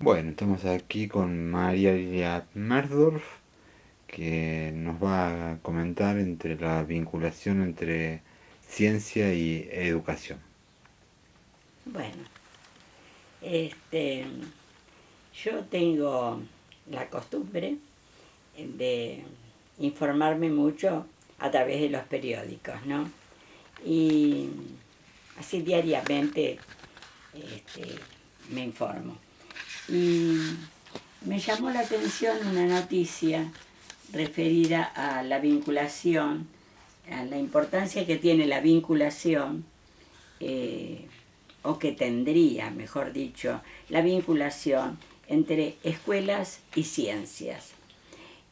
Bueno, estamos aquí con María Lilia Merdorf, que nos va a comentar entre la vinculación entre ciencia y educación. Bueno, este, yo tengo la costumbre de informarme mucho a través de los periódicos, ¿no? Y así diariamente este, me informo. Y me llamó la atención una noticia referida a la vinculación, a la importancia que tiene la vinculación eh, o que tendría, mejor dicho, la vinculación entre escuelas y ciencias.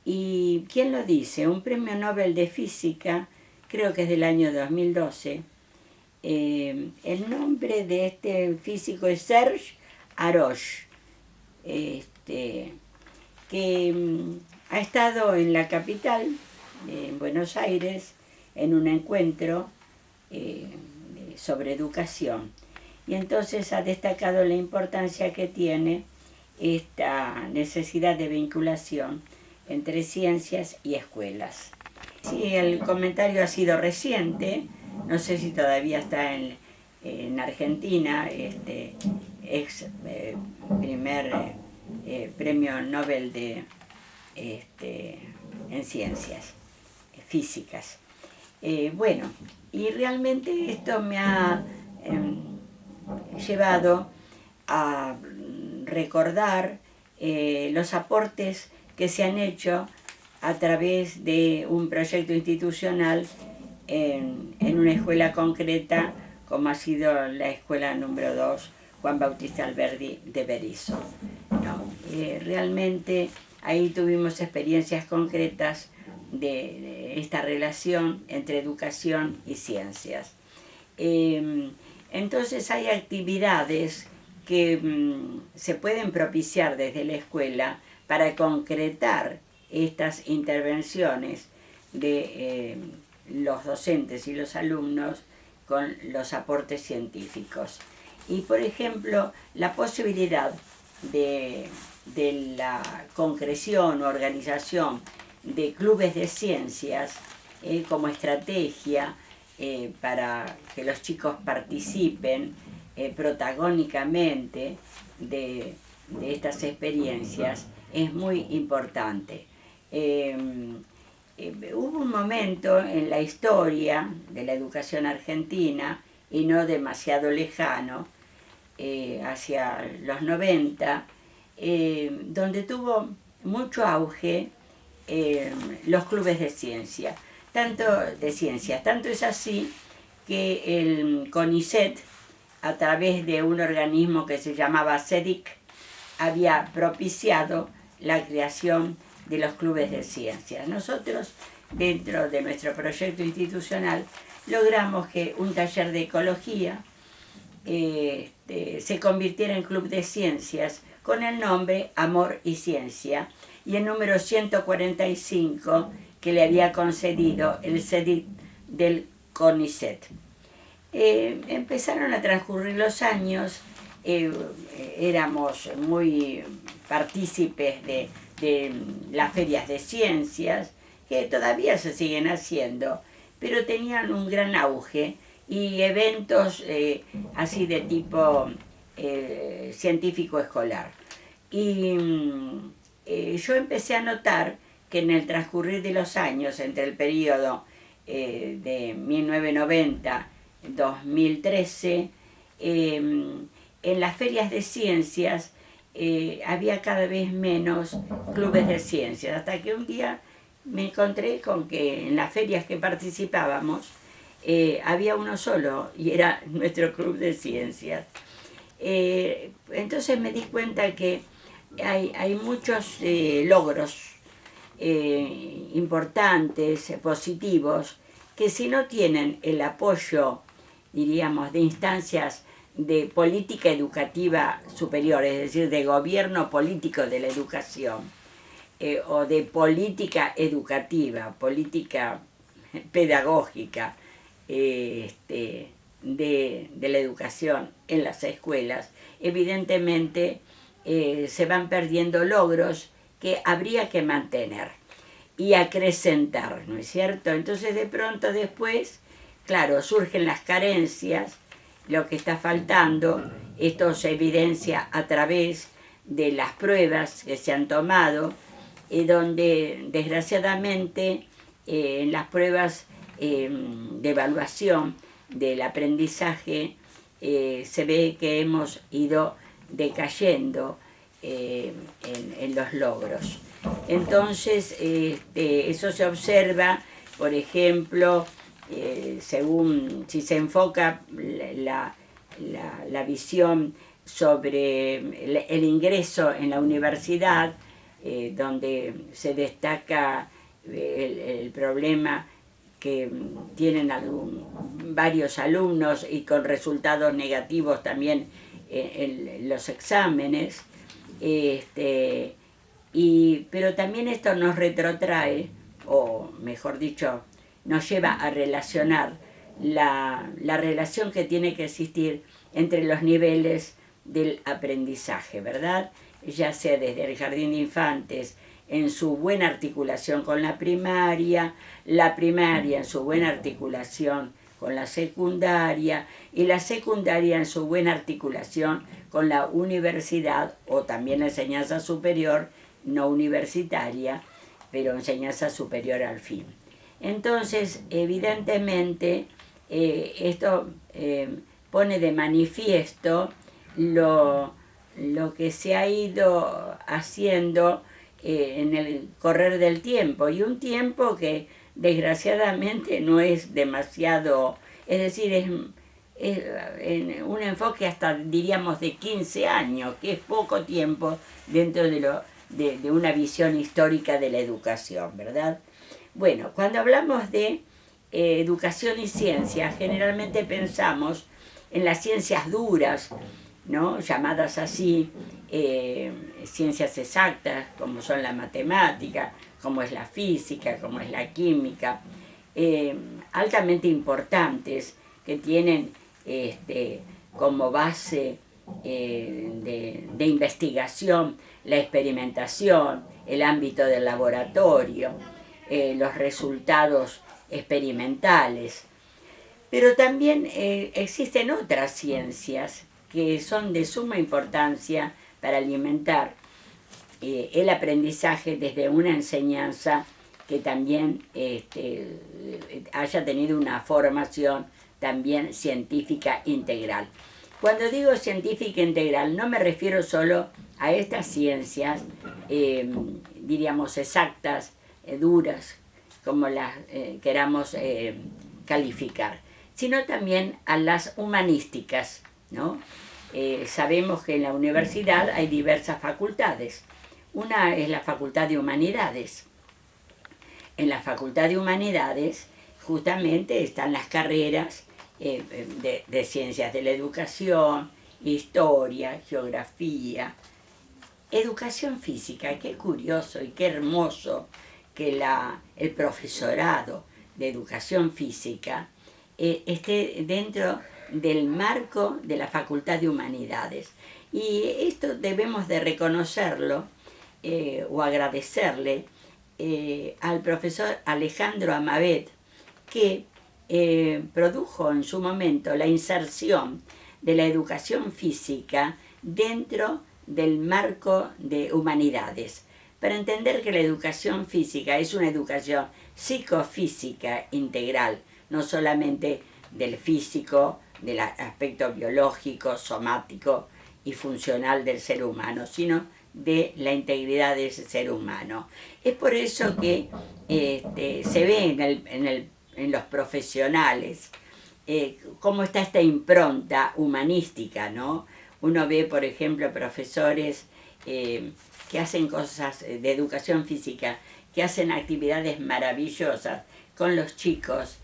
¿Y quién lo dice? Un premio Nobel de Física, creo que es del año 2012. El nombre de este físico es Serge Haroche, este, que ha estado en la capital, en Buenos Aires, en un encuentro eh, sobre educación. Y entonces ha destacado la importancia que tiene esta necesidad de vinculación entre ciencias y escuelas. Sí, el comentario ha sido reciente, no sé si todavía está en Argentina, ex primer premio Nobel este, en ciencias físicas. Bueno, y realmente esto me ha llevado a recordar los aportes que se han hecho a través de un proyecto institucional en una escuela concreta como ha sido la escuela número 2 Juan Bautista Alberdi de Berisso. ¿No? Realmente ahí tuvimos experiencias concretas de esta relación entre educación y ciencias. Entonces hay actividades que se pueden propiciar desde la escuela para concretar estas intervenciones de los docentes y los alumnos con los aportes científicos. Y por ejemplo, la posibilidad de la concreción o organización de clubes de ciencias como estrategia para que los chicos participen protagónicamente de estas experiencias es muy importante. Hubo un momento en la historia de la educación argentina, y no demasiado lejano, hacia los 90, donde tuvo mucho auge los clubes de ciencia. Tanto es así que el CONICET, a través de un organismo que se llamaba CEDIC, había propiciado la creación de los clubes de ciencias. Nosotros, dentro de nuestro proyecto institucional, logramos que un taller de ecología se convirtiera en club de ciencias con el nombre Amor y Ciencia y el número 145 que le había concedido el CEDIC del CONICET. Empezaron a transcurrir los años, éramos muy partícipes de las ferias de ciencias, que todavía se siguen haciendo, pero tenían un gran auge, y eventos así de tipo científico escolar. Y yo empecé a notar que en el transcurrir de los años, entre el periodo de 1990 2013, en las ferias de ciencias había cada vez menos clubes de ciencias, hasta que un día me encontré con que en las ferias que participábamos había uno solo, y era nuestro club de ciencias. Entonces me di cuenta que hay muchos logros importantes, positivos, que si no tienen el apoyo, diríamos, de instancias de política educativa superior, es decir, de gobierno político de la educación, o de política educativa, política pedagógica de la educación en las escuelas, evidentemente se van perdiendo logros que habría que mantener y acrecentar, ¿no es cierto? Entonces de pronto después, claro, surgen las carencias, lo que está faltando, esto se evidencia a través de las pruebas que se han tomado, donde desgraciadamente en las pruebas de evaluación del aprendizaje se ve que hemos ido decayendo en los logros. Entonces, eso se observa, por ejemplo, según si se enfoca la visión sobre el ingreso en la universidad, donde se destaca el problema que tienen varios alumnos y con resultados negativos también en los exámenes, pero también esto nos retrotrae, o mejor dicho, nos lleva a relacionar la relación que tiene que existir entre los niveles del aprendizaje, ¿verdad? Ya sea desde el jardín de infantes en su buena articulación con la primaria en su buena articulación con la secundaria y la secundaria en su buena articulación con la universidad o también la enseñanza superior, no universitaria, pero enseñanza superior al fin. Entonces, evidentemente, esto pone de manifiesto lo que se ha ido haciendo en el correr del tiempo, y un tiempo que desgraciadamente no es demasiado, es decir, es en un enfoque hasta diríamos de 15 años, que es poco tiempo dentro de una visión histórica de la educación, ¿verdad? Bueno, cuando hablamos de educación y ciencia, generalmente pensamos en las ciencias duras, ¿no? Llamadas así, ciencias exactas, como son la matemática, como es la física, como es la química, altamente importantes, que tienen como base de investigación la experimentación, el ámbito del laboratorio, los resultados experimentales. Pero también existen otras ciencias que son de suma importancia para alimentar el aprendizaje desde una enseñanza que también haya tenido una formación también científica integral. Cuando digo científica integral no me refiero solo a estas ciencias, diríamos exactas, duras, como las queramos calificar, sino también a las humanísticas, ¿no? Sabemos que en la universidad hay diversas facultades. Una es la Facultad de Humanidades. En la Facultad de Humanidades justamente están las carreras de Ciencias de la Educación, Historia, Geografía, Educación Física. Qué curioso y qué hermoso que el profesorado de Educación Física esté dentro del marco de la Facultad de Humanidades. Y esto debemos de reconocerlo o agradecerle al profesor Alejandro Amabet, que produjo en su momento la inserción de la educación física dentro del marco de humanidades, para entender que la educación física es una educación psicofísica integral, no solamente del físico, del aspecto biológico, somático y funcional del ser humano, sino de la integridad de ese ser humano. Es por eso que se ve en los profesionales cómo está esta impronta humanística, ¿no? Uno ve, por ejemplo, profesores que hacen cosas de educación física, que hacen actividades maravillosas con los chicos,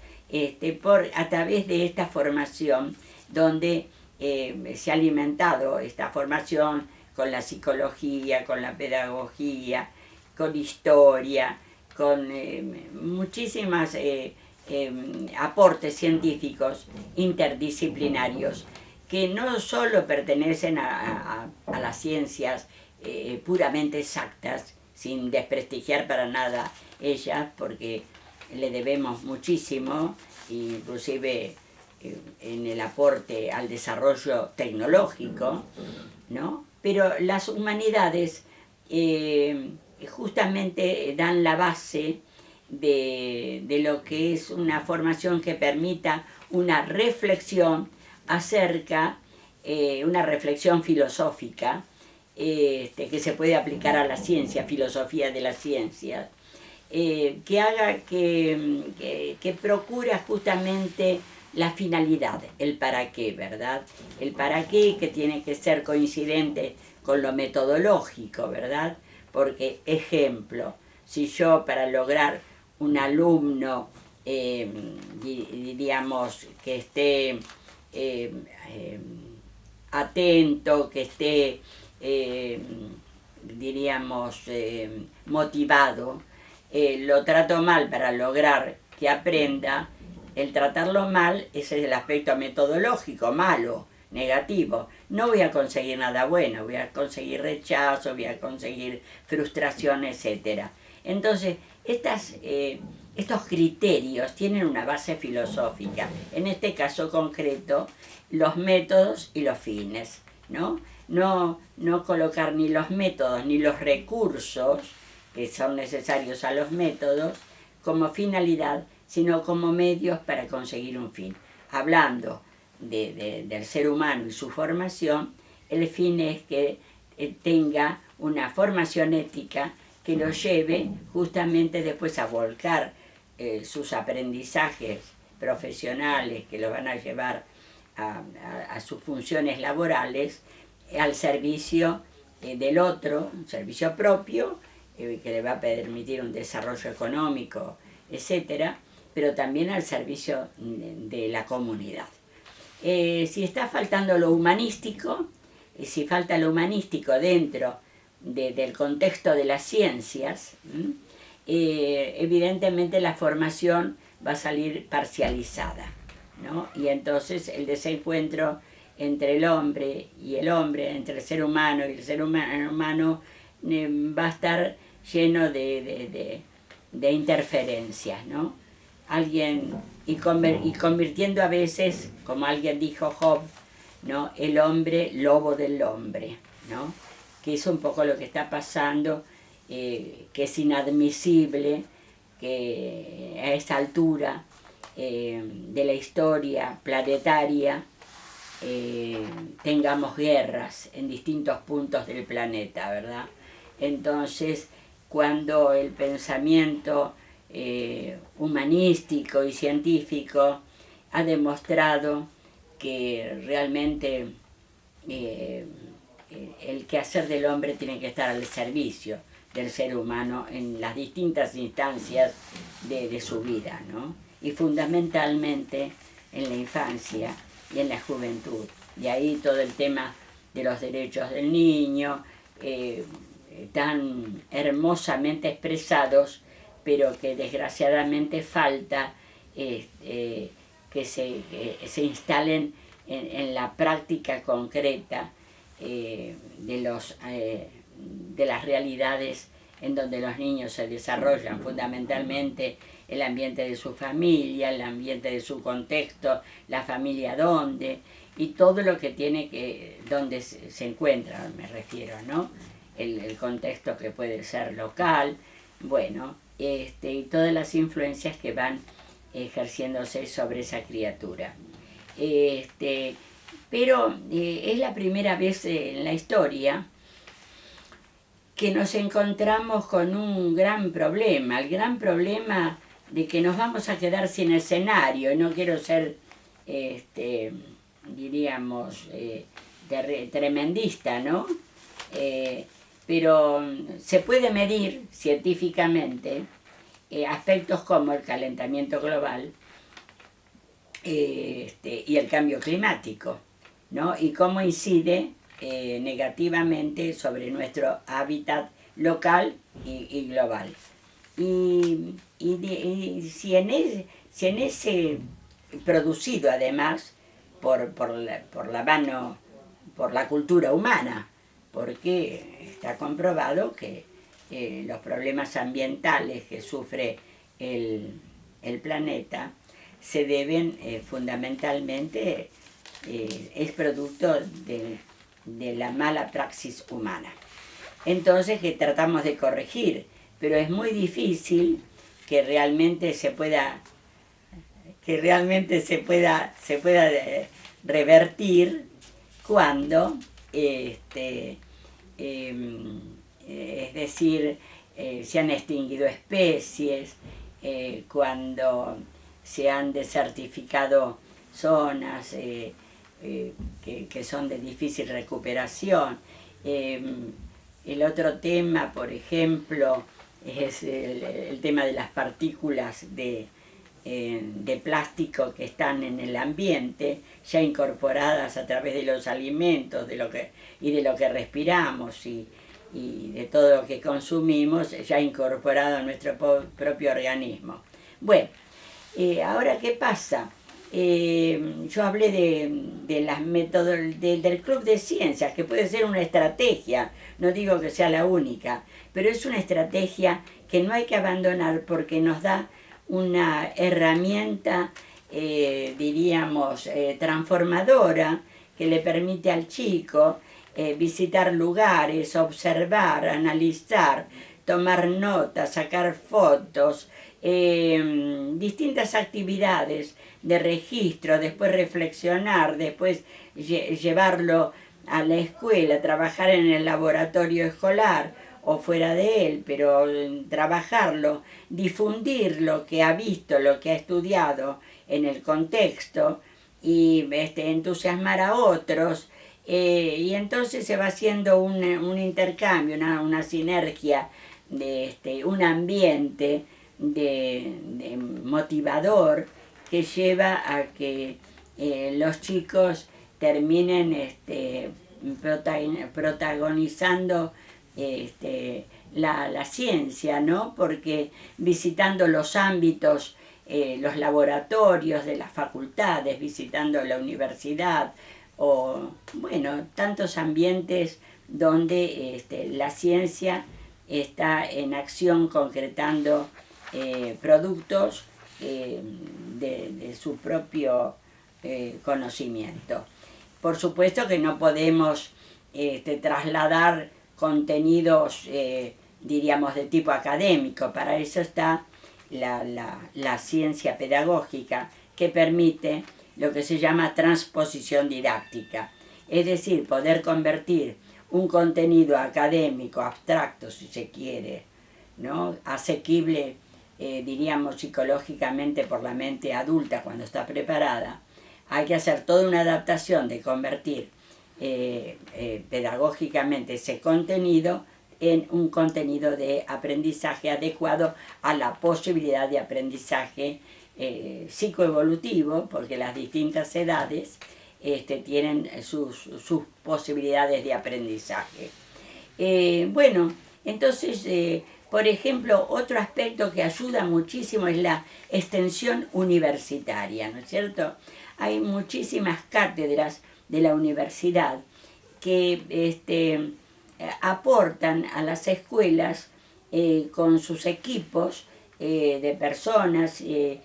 a través de esta formación, donde se ha alimentado esta formación con la psicología, con la pedagogía, con historia, con muchísimas aportes científicos interdisciplinarios que no solo pertenecen a las ciencias puramente exactas, sin desprestigiar para nada ellas, porque le debemos muchísimo, inclusive en el aporte al desarrollo tecnológico, ¿no? Pero las humanidades justamente dan la base de lo que es una formación que permita una reflexión acerca, una reflexión filosófica, que se puede aplicar a la ciencia, filosofía de la ciencia, que haga que procura justamente la finalidad, el para qué, ¿verdad? El para qué que tiene que ser coincidente con lo metodológico, ¿verdad? Porque, ejemplo, si yo para lograr un alumno, diríamos, que esté atento, que esté, diríamos, motivado, lo trato mal para lograr que aprenda, el tratarlo mal, ese es el aspecto metodológico, malo, negativo. No voy a conseguir nada bueno, voy a conseguir rechazo, voy a conseguir frustración, etc. Entonces, estos criterios tienen una base filosófica. En este caso concreto, los métodos y los fines, ¿no? No colocar ni los métodos ni los recursos que son necesarios a los métodos como finalidad, sino como medios para conseguir un fin. Hablando del ser humano y su formación, el fin es que tenga una formación ética que lo lleve justamente después a volcar sus aprendizajes profesionales que lo van a llevar a sus funciones laborales al servicio del otro, un servicio propio, que le va a permitir un desarrollo económico, etcétera, pero también al servicio de la comunidad. Si está faltando lo humanístico, si falta lo humanístico dentro del contexto de las ciencias, evidentemente la formación va a salir parcializada, ¿no? Y entonces el desencuentro entre el hombre y el hombre, entre el ser humano y el ser humano, va a estar lleno de interferencias, ¿no? Y convirtiendo a veces, como alguien dijo Job, ¿no? El hombre lobo del hombre, ¿no? Que es un poco lo que está pasando, que es inadmisible que a esta altura de la historia planetaria tengamos guerras en distintos puntos del planeta, ¿verdad? Entonces, cuando el pensamiento humanístico y científico ha demostrado que realmente el quehacer del hombre tiene que estar al servicio del ser humano en las distintas instancias de su vida, ¿no? Y fundamentalmente en la infancia y en la juventud. Y ahí todo el tema de los derechos del niño, tan hermosamente expresados, pero que desgraciadamente falta que se instalen en la práctica concreta de las realidades en donde los niños se desarrollan, fundamentalmente el ambiente de su familia, el ambiente de su contexto, la familia donde, y todo lo que tiene donde se encuentra, me refiero, ¿no? El contexto que puede ser local, bueno, y todas las influencias que van ejerciéndose sobre esa criatura. Pero es la primera vez en la historia que nos encontramos con un gran problema, el gran problema de que nos vamos a quedar sin escenario, y no quiero ser, diríamos, tremendista, ¿no? Pero se puede medir científicamente aspectos como el calentamiento global y el cambio climático, ¿no? Y cómo incide negativamente sobre nuestro hábitat local y global. Y si en ese producido además por la cultura humana, porque está comprobado que los problemas ambientales que sufre el planeta se deben fundamentalmente, es producto de la mala praxis humana. Entonces, que tratamos de corregir, pero es muy difícil que realmente se pueda revertir cuando es decir, se han extinguido especies, cuando se han desertificado zonas que son de difícil recuperación. El otro tema, por ejemplo, es el tema de las partículas de plástico que están en el ambiente, ya incorporadas a través de los alimentos y de lo que respiramos y de todo lo que consumimos, ya incorporado a nuestro propio organismo. Bueno, ahora, ¿qué pasa? Yo hablé de las métodos del Club de Ciencias, que puede ser una estrategia, no digo que sea la única, pero es una estrategia que no hay que abandonar porque nos da una herramienta, diríamos, transformadora, que le permite al chico visitar lugares, observar, analizar, tomar notas, sacar fotos, distintas actividades de registro, después reflexionar, después llevarlo a la escuela, trabajar en el laboratorio escolar o fuera de él, pero trabajarlo, difundir lo que ha visto, lo que ha estudiado en el contexto y entusiasmar a otros, y entonces se va haciendo un intercambio, una sinergia, un ambiente de motivador que lleva a que los chicos terminen protagonizando la ciencia, ¿no? Porque visitando los ámbitos, los laboratorios de las facultades, visitando la universidad, o bueno, tantos ambientes donde la ciencia está en acción concretando productos de su propio conocimiento. Por supuesto que no podemos trasladar contenidos, diríamos, de tipo académico. Para eso está la ciencia pedagógica, que permite lo que se llama transposición didáctica. Es decir, poder convertir un contenido académico, abstracto si se quiere, ¿no?, asequible, diríamos, psicológicamente por la mente adulta cuando está preparada. Hay que hacer toda una adaptación de convertir pedagógicamente ese contenido en un contenido de aprendizaje adecuado a la posibilidad de aprendizaje psicoevolutivo, porque las distintas edades tienen sus posibilidades de aprendizaje. Bueno, entonces, por ejemplo, otro aspecto que ayuda muchísimo es la extensión universitaria, ¿no es cierto? Hay muchísimas cátedras de la universidad que aportan a las escuelas con sus equipos de personas y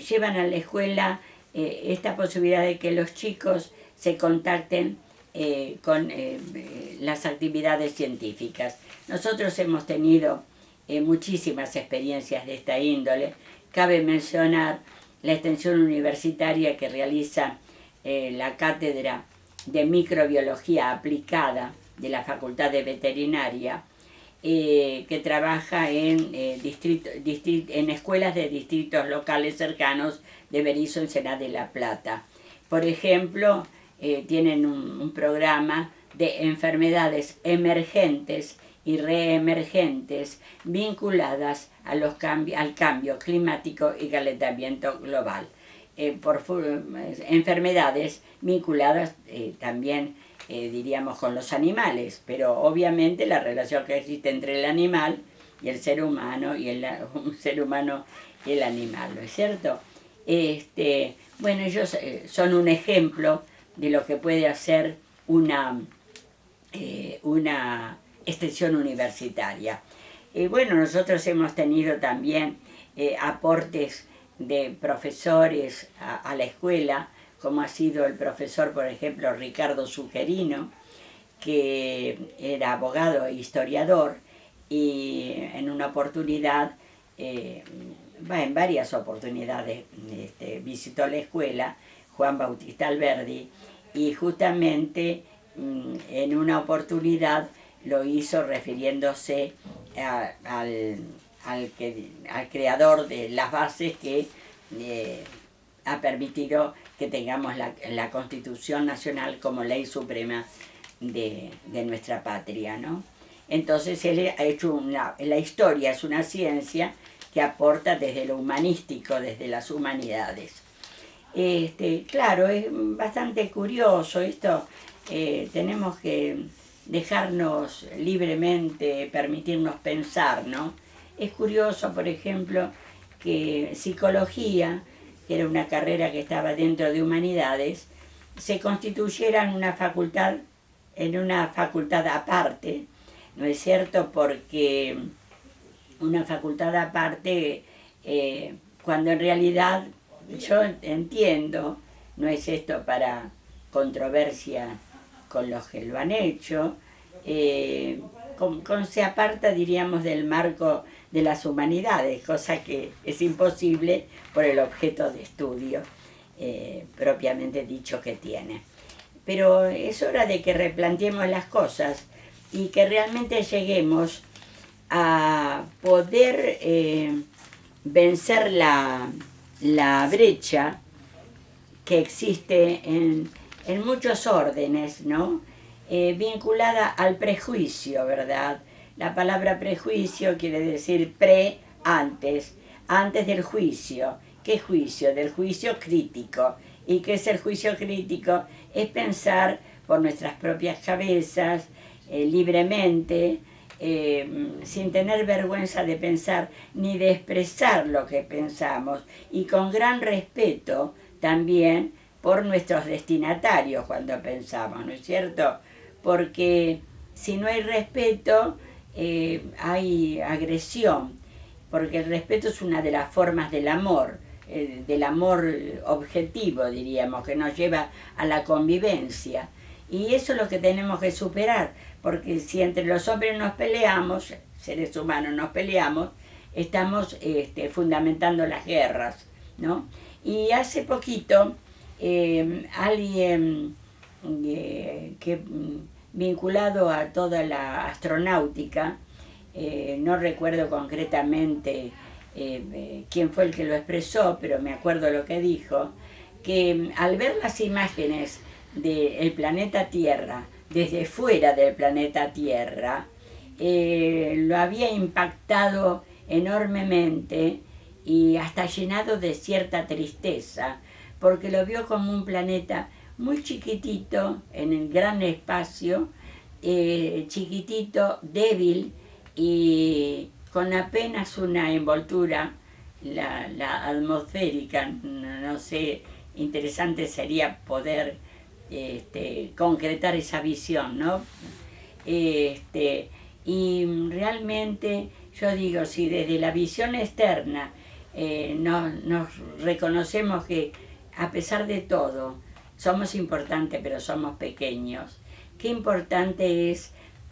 llevan a la escuela esta posibilidad de que los chicos se contacten con las actividades científicas. Nosotros hemos tenido muchísimas experiencias de esta índole. Cabe mencionar la extensión universitaria que realiza la Cátedra de Microbiología Aplicada de la Facultad de Veterinaria, que trabaja en escuelas de distritos locales cercanos de Berisso, Ensenada de La Plata. Por ejemplo, tienen un programa de enfermedades emergentes y reemergentes vinculadas al cambio climático y calentamiento global. Enfermedades vinculadas también, diríamos, con los animales, pero obviamente la relación que existe entre el animal y el ser humano y el animal, ¿no es cierto? Bueno, ellos son un ejemplo de lo que puede hacer una una extensión universitaria. Bueno, nosotros hemos tenido también aportes de profesores a la escuela, como ha sido el profesor, por ejemplo, Ricardo Zuccherino, que era abogado e historiador, y en una oportunidad, en varias oportunidades, visitó la escuela, Juan Bautista Alberdi, y justamente en una oportunidad lo hizo refiriéndose al creador de las bases que ha permitido que tengamos la Constitución Nacional como ley suprema de nuestra patria, ¿no? Entonces él ha hecho la historia es una ciencia que aporta desde lo humanístico, desde las humanidades. Claro, es bastante curioso esto, tenemos que dejarnos libremente, permitirnos pensar, ¿no? Es curioso, por ejemplo, que psicología, que era una carrera que estaba dentro de humanidades, se constituyera en una facultad aparte, ¿no es cierto? Porque una facultad aparte, cuando en realidad yo entiendo, no es esto para controversia con los que lo han hecho, se aparta, diríamos, del marco de las humanidades, cosa que es imposible por el objeto de estudio propiamente dicho que tiene. Pero es hora de que replanteemos las cosas y que realmente lleguemos a poder vencer la brecha que existe en muchos órdenes, ¿no? Vinculada al prejuicio, ¿verdad? La palabra prejuicio quiere decir antes del juicio. ¿Qué juicio? Del juicio crítico. ¿Y qué es el juicio crítico? Es pensar por nuestras propias cabezas, libremente, sin tener vergüenza de pensar ni de expresar lo que pensamos, y con gran respeto también por nuestros destinatarios cuando pensamos, ¿no es cierto? Porque si no hay respeto, hay agresión, porque el respeto es una de las formas del amor objetivo, diríamos, que nos lleva a la convivencia. Y eso es lo que tenemos que superar, porque si entre los hombres nos peleamos, seres humanos nos peleamos, estamos fundamentando las guerras, ¿no? Y hace poquito, alguien que vinculado a toda la astronáutica, no recuerdo concretamente quién fue el que lo expresó, pero me acuerdo lo que dijo, que al ver las imágenes del planeta Tierra desde fuera del planeta Tierra, lo había impactado enormemente y hasta llenado de cierta tristeza, porque lo vio como un planeta muy chiquitito en el gran espacio, chiquitito, débil y con apenas una envoltura, la atmosférica, no sé, interesante sería poder concretar esa visión, ¿no? Y realmente yo digo, si desde la visión externa nos reconocemos que a pesar de todo somos importantes pero somos pequeños, qué importante es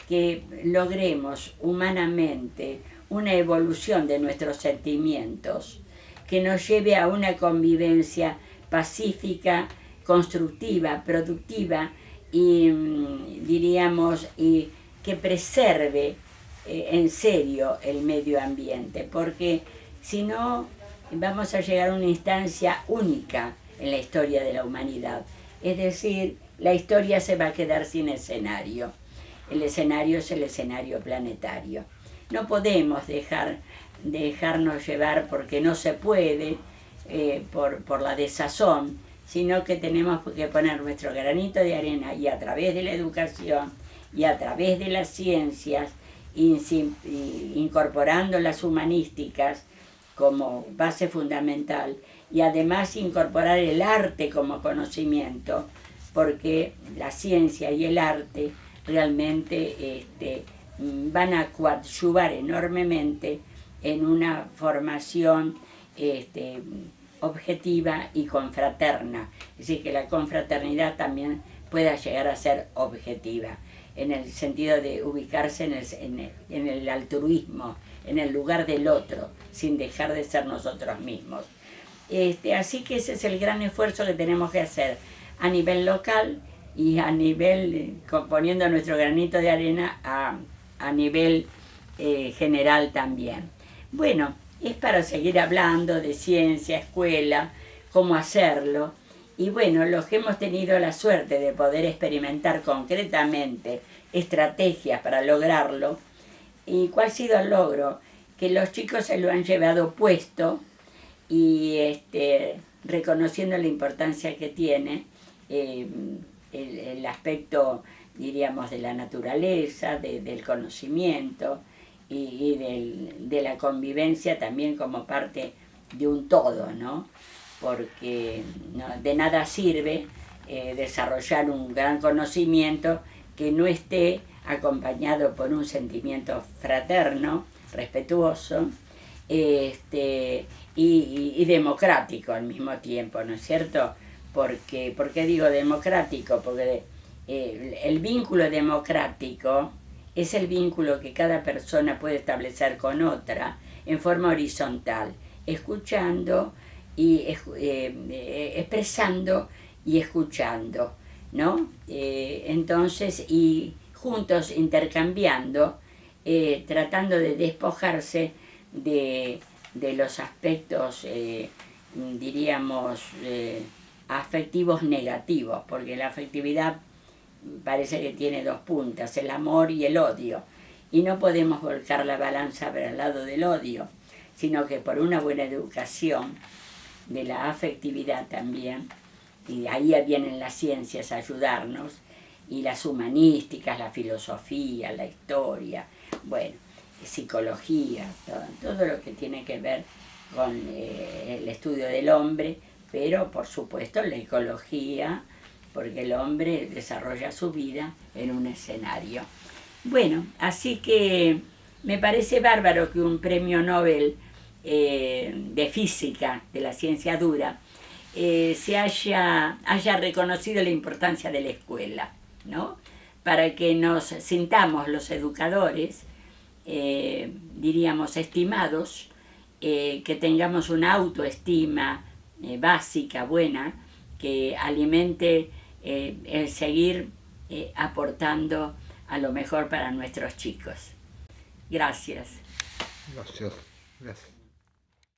que logremos humanamente una evolución de nuestros sentimientos que nos lleve a una convivencia pacífica, constructiva, productiva y diríamos y que preserve en serio el medio ambiente, porque si no vamos a llegar a una instancia única en la historia de la humanidad, es decir, la historia se va a quedar sin escenario. El escenario es el escenario planetario. No podemos dejarnos llevar porque no se puede, por la desazón, sino que tenemos que poner nuestro granito de arena y a través de la educación y a través de las ciencias, incorporando las humanísticas como base fundamental y además incorporar el arte como conocimiento, porque la ciencia y el arte realmente van a coadyuvar enormemente en una formación objetiva y confraterna. Es decir, que la confraternidad también pueda llegar a ser objetiva, en el sentido de ubicarse en el altruismo, en el lugar del otro, sin dejar de ser nosotros mismos. Así que ese es el gran esfuerzo que tenemos que hacer a nivel local y a nivel, poniendo nuestro granito de arena a nivel general también. Bueno, es para seguir hablando de ciencia, escuela, cómo hacerlo. Y bueno, los que hemos tenido la suerte de poder experimentar concretamente estrategias para lograrlo, ¿y cuál ha sido el logro? Que los chicos se lo han llevado puesto y reconociendo la importancia que tiene el aspecto, diríamos, de la naturaleza, del conocimiento y de la convivencia también como parte de un todo, ¿no? Porque de nada sirve desarrollar un gran conocimiento que no esté acompañado por un sentimiento fraterno, respetuoso, y democrático al mismo tiempo, ¿no es cierto? ¿Por qué digo democrático? Porque el vínculo democrático es el vínculo que cada persona puede establecer con otra en forma horizontal, escuchando y expresando y escuchando, ¿no? Entonces, y juntos intercambiando, tratando de despojarse de los aspectos, diríamos, afectivos negativos, porque la afectividad parece que tiene dos puntas, el amor y el odio, y no podemos volcar la balanza para el lado del odio, sino que por una buena educación de la afectividad también, y ahí vienen las ciencias a ayudarnos, y las humanísticas, la filosofía, la historia, bueno, psicología, todo lo que tiene que ver con el estudio del hombre, pero por supuesto la ecología, porque el hombre desarrolla su vida en un escenario. Bueno, así que me parece bárbaro que un premio Nobel de física, de la ciencia dura, se haya reconocido la importancia de la escuela, ¿no? Para que nos sintamos los educadores, diríamos, estimados, que tengamos una autoestima básica, buena, que alimente el seguir aportando a lo mejor para nuestros chicos. Gracias. Gracias. Gracias.